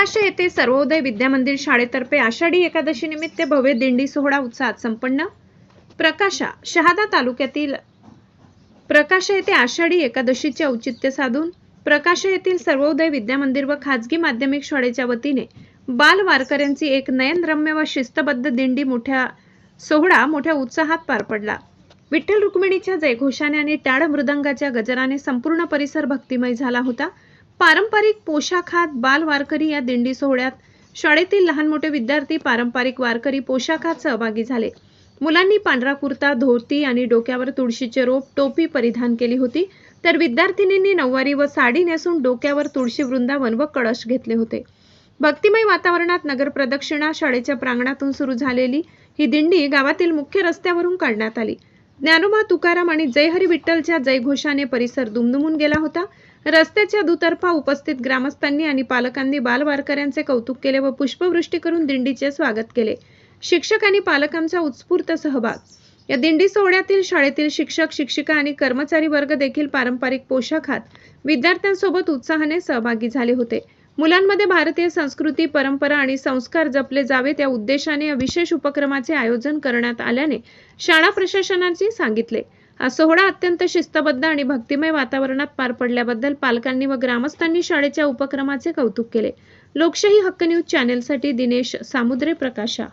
प्रकाश येथे सर्वोदय विद्यामंदिर शाळेतर्फे आषाढी एकादशी निमित्त भव्य दिंडी सोहळा उत्साहात संपन्न। प्रकाशा शहादा तालुक्यातील प्रकाशा येथे आषाढी एकादशीचे औचित्य साधून प्रकाशा येथील सर्वोदय विद्यामंदिर व खाजगी माध्यमिक शाळेच्या वतीने बाल वारकऱ्यांची एक नयनरम्य व शिस्तबद्ध दिंडी सोहळा मोठ्या उत्साहात पार पडला। विठ्ठल रुक्मिणीच्या जयघोषाने आणि टाळ मृदंगाच्या गजराने संपूर्ण परिसर भक्तिमय झाला होता। पारंपरिक पोशाखात बाल वारकरी या दिंडी सोहळ्यात शाळेतील लहान मोठे विद्यार्थी पारंपरिक वारकरी पोशाखात सहभागी झाले। मुलांनी पांढरा कुर्ता, धोती आणि डोक्यावर तुळशीचे रोप, टोपी परिधान केली होती, तर विद्यार्थिनींनी नऊवारी व साडी नेसून डोक्यावर तुळशी वृंदावन व कळश घेतले होते। भक्तिमय वातावरणात नगर प्रदक्षिणा शाळेच्या प्रांगणातून सुरू झालेली ही दिंडी गावातील मुख्य रस्त्यावरून काढण्यात आली। ज्ञानोबा तुकाराम आणि जय हरी विठ्ठलच्या जयघोषाने परिसर दुमदुमून गेला होता। रस्त्याच्या दुतर्फा उपस्थित ग्रामस्थांनी आणि पालकांनी बाल वारकऱ्यांचे कौतुक केले व पुष्पवृष्टी करून दिंडीचे स्वागत केले। शिक्षक आणि पालकांचा उत्स्फूर्त सहभाग। या दिंडी सोहळ्यातील शाळेतील शिक्षक, शिक्षिका आणि कर्मचारी वर्ग देखील पारंपरिक पोशाखात विद्यार्थ्यांसोबत उत्साहाने सहभागी झाले होते। मुलांमध्ये भारतीय संस्कृती, परंपरा आणि संस्कार जपले जावेत या उद्देशाने या विशेष उपक्रमाचे आयोजन करण्यात आल्याने शाळा प्रशासनाने सांगितले। हा सोहळा अत्यंत शिस्तबद्ध आणि भक्तिमय वातावरणात पार पडल्याबद्दल पालकांनी व ग्रामस्थांनी शाळेच्या उपक्रमाचे कौतुक केले। लोकशाही हक्क न्यूज चॅनेलसाठी दिनेश सामुद्रे, प्रकाशा।